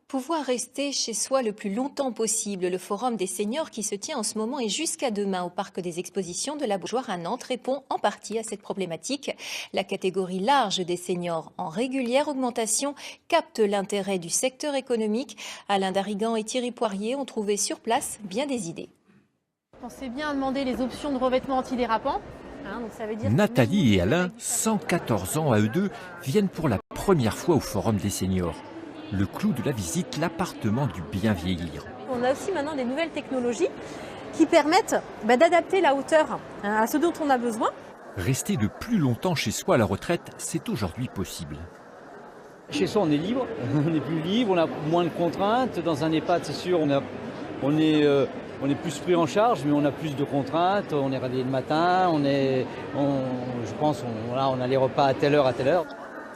Pouvoir rester chez soi le plus longtemps possible, le Forum des seniors qui se tient en ce moment et jusqu'à demain au Parc des Expositions de la Beaujoire à Nantes répond en partie à cette problématique. La catégorie large des seniors en régulière augmentation capte l'intérêt du secteur économique. Alain Darrigan et Thierry Poirier ont trouvé sur place bien des idées. Pensez bien à demander les options de revêtement antidérapant. Donc ça veut dire Nathalie et Alain, 114 ans à eux deux, viennent pour la première fois au Forum des seniors. Le clou de la visite, l'appartement du bien vieillir. On a aussi maintenant des nouvelles technologies qui permettent d'adapter la hauteur à ce dont on a besoin. Rester le plus longtemps chez soi à la retraite, c'est aujourd'hui possible. Chez soi, on est libre, on est plus libre, on a moins de contraintes. Dans un EHPAD, c'est sûr, on est plus pris en charge, mais on a plus de contraintes. On est réveillé le matin, on a les repas à telle heure, à telle heure.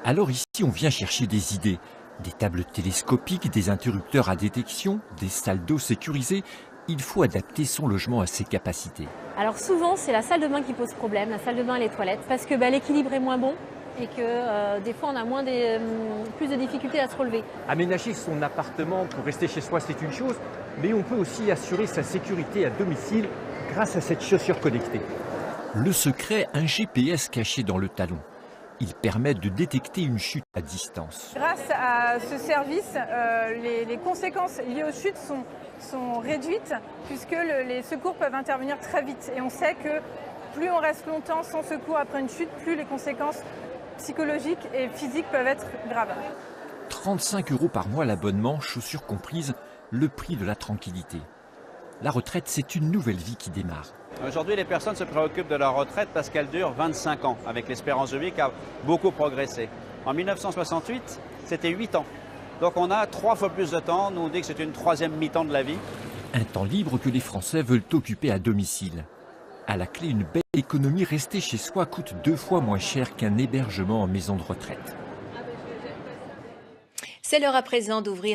Alors ici, on vient chercher des idées. Des tables télescopiques, des interrupteurs à détection, des salles d'eau sécurisées. Il faut adapter son logement à ses capacités. Alors souvent, c'est la salle de bain qui pose problème, la salle de bain et les toilettes, parce que l'équilibre est moins bon et que des fois, on a plus de difficultés à se relever. Aménager son appartement pour rester chez soi, c'est une chose, mais on peut aussi assurer sa sécurité à domicile grâce à cette chaussure connectée. Le secret, un GPS caché dans le talon. Il permet de détecter une chute à distance. Grâce à ce service, les conséquences liées aux chutes sont réduites puisque les secours peuvent intervenir très vite. Et on sait que plus on reste longtemps sans secours après une chute, plus les conséquences psychologiques et physiques peuvent être graves. 35 € par mois l'abonnement, chaussures comprises, le prix de la tranquillité. La retraite, c'est une nouvelle vie qui démarre. Aujourd'hui, les personnes se préoccupent de leur retraite parce qu'elle dure 25 ans, avec l'espérance de vie qui a beaucoup progressé. En 1968, c'était 8 ans. Donc on a 3 fois plus de temps. Nous, on dit que c'est une troisième mi-temps de la vie. Un temps libre que les Français veulent occuper à domicile. À la clé, une belle économie. Rester chez soi coûte 2 fois moins cher qu'un hébergement en maison de retraite. C'est l'heure à présent d'ouvrir